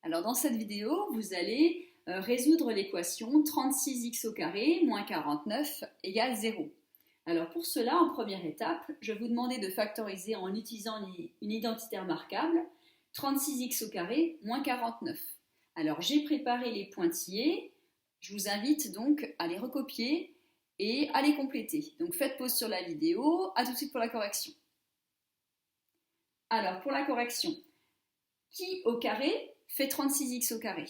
Alors dans cette vidéo, vous allez résoudre l'équation 36x au carré moins 49 égale 0. Alors pour cela, en première étape, je vais vous demander de factoriser en utilisant une identitaire marquable 36x au carré moins 49. Alors j'ai préparé les pointillés, je vous invite donc à les recopier et à les compléter. Donc faites pause sur la vidéo, à tout de suite pour la correction. Alors pour la correction, qui au carré fait 36x au carré?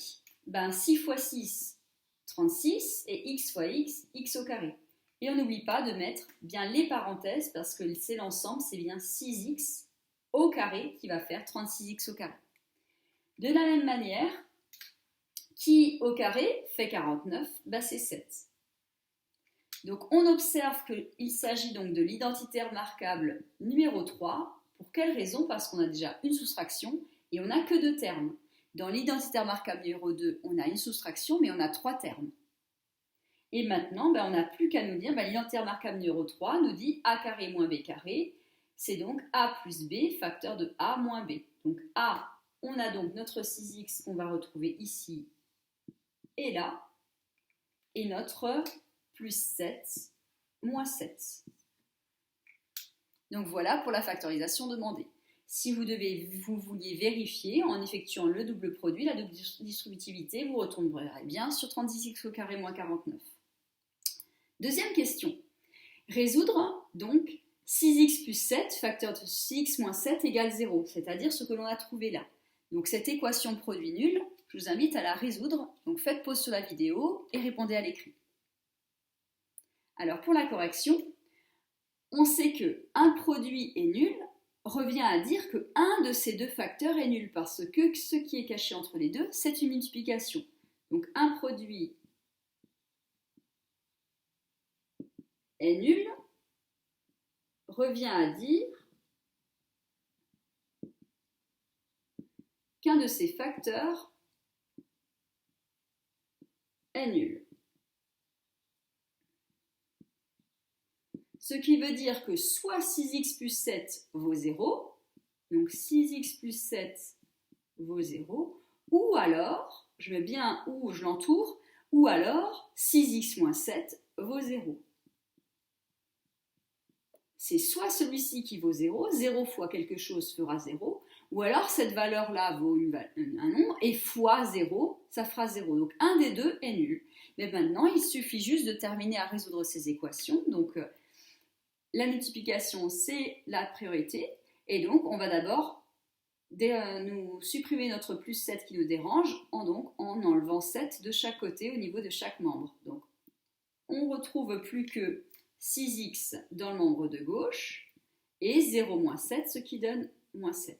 6 fois 6, 36, et x fois x, x au carré. Et on n'oublie pas de mettre bien les parenthèses, parce que c'est l'ensemble, c'est bien 6x au carré qui va faire 36x au carré. De la même manière, qui au carré fait 49? C'est 7. Donc on observe qu'il s'agit donc de l'identitaire marquable numéro 3. Pour quelle raison? Parce qu'on a déjà une soustraction et on n'a que 2 termes. Dans l'identitaire marquable numéro 2, on a une soustraction, mais on a 3 termes. Et maintenant, on n'a plus qu'à nous dire, l'identitaire marquable numéro 3 nous dit a carré moins b carré. C'est donc a plus b, facteur de a moins b. Donc a, on a donc notre 6x qu'on va retrouver ici et là. Et notre plus 7, moins 7. Donc voilà pour la factorisation demandée. Si vous vouliez vérifier en effectuant le double produit, la double distributivité, vous retomberez bien sur 36x au carré moins 49. Deuxième question. Résoudre donc 6x plus 7, facteur de 6x moins 7 égale 0, c'est-à-dire ce que l'on a trouvé là. Donc cette équation produit nul, je vous invite à la résoudre. Donc faites pause sur la vidéo et répondez à l'écrit. Alors pour la correction, on sait qu'un produit est nul revient à dire qu'un de ces deux facteurs est nul parce que ce qui est caché entre les deux, c'est une multiplication. Donc un produit est nul revient à dire qu'un de ces facteurs est nul. Ce qui veut dire que soit 6x plus 7 vaut 0, donc 6x plus 7 vaut 0, ou alors, je mets bien ou, je l'entoure, ou alors 6x moins 7 vaut 0. C'est soit celui-ci qui vaut 0, 0 fois quelque chose fera 0, ou alors cette valeur-là vaut un nombre, et fois 0, ça fera 0. Donc un des deux est nul. Mais maintenant, il suffit juste de terminer à résoudre ces équations. Donc la multiplication, c'est la priorité. Et donc, on va d'abord nous supprimer notre plus 7 qui nous dérange en enlevant 7 de chaque côté au niveau de chaque membre. Donc, on retrouve plus que 6x dans le membre de gauche et 0 moins 7, ce qui donne moins 7.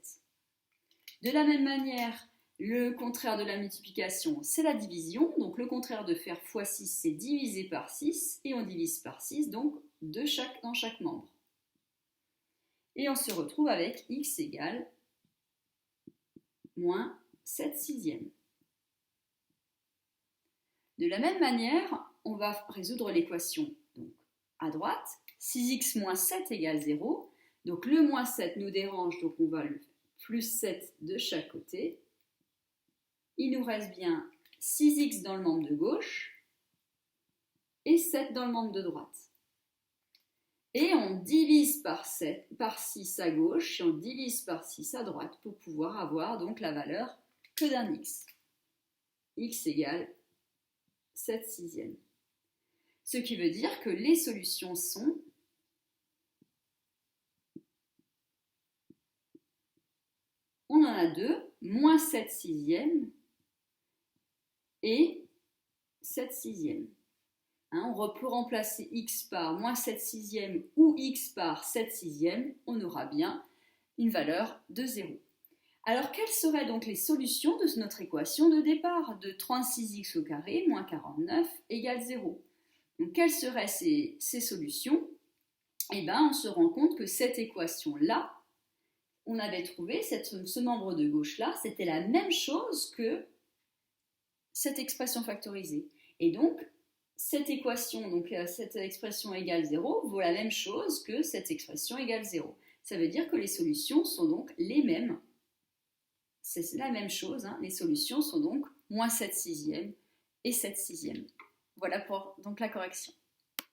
De la même manière, le contraire de la multiplication, c'est la division. Donc, le contraire de faire fois 6, c'est diviser par 6. Et on divise par 6, donc dans chaque membre. Et on se retrouve avec x égale moins 7 sixièmes. De la même manière, on va résoudre l'équation à droite. 6x moins 7 égale 0. Donc le moins 7 nous dérange, donc on va le plus 7 de chaque côté. Il nous reste bien 6x dans le membre de gauche et 7 dans le membre de droite. Et on divise par 6 à gauche et on divise par 6 à droite pour pouvoir avoir donc la valeur que d'un x. X égale 7 sixièmes. Ce qui veut dire que les solutions sont on en a deux, moins 7 sixièmes et 7 sixièmes. On peut remplacer x par moins 7 sixièmes ou x par 7 sixièmes, on aura bien une valeur de 0. Alors, quelles seraient donc les solutions de notre équation de départ de 36x au carré moins 49 égale 0? Donc, quelles seraient ces solutions? On se rend compte que cette équation-là, on avait trouvé ce membre de gauche-là, c'était la même chose que cette expression factorisée. Et donc, cette équation, donc cette expression égale 0, vaut la même chose que cette expression égale 0. Ça veut dire que les solutions sont donc les mêmes. c'est la même chose, hein. Les solutions sont donc moins 7 sixièmes et 7 sixièmes. Voilà pour donc la correction.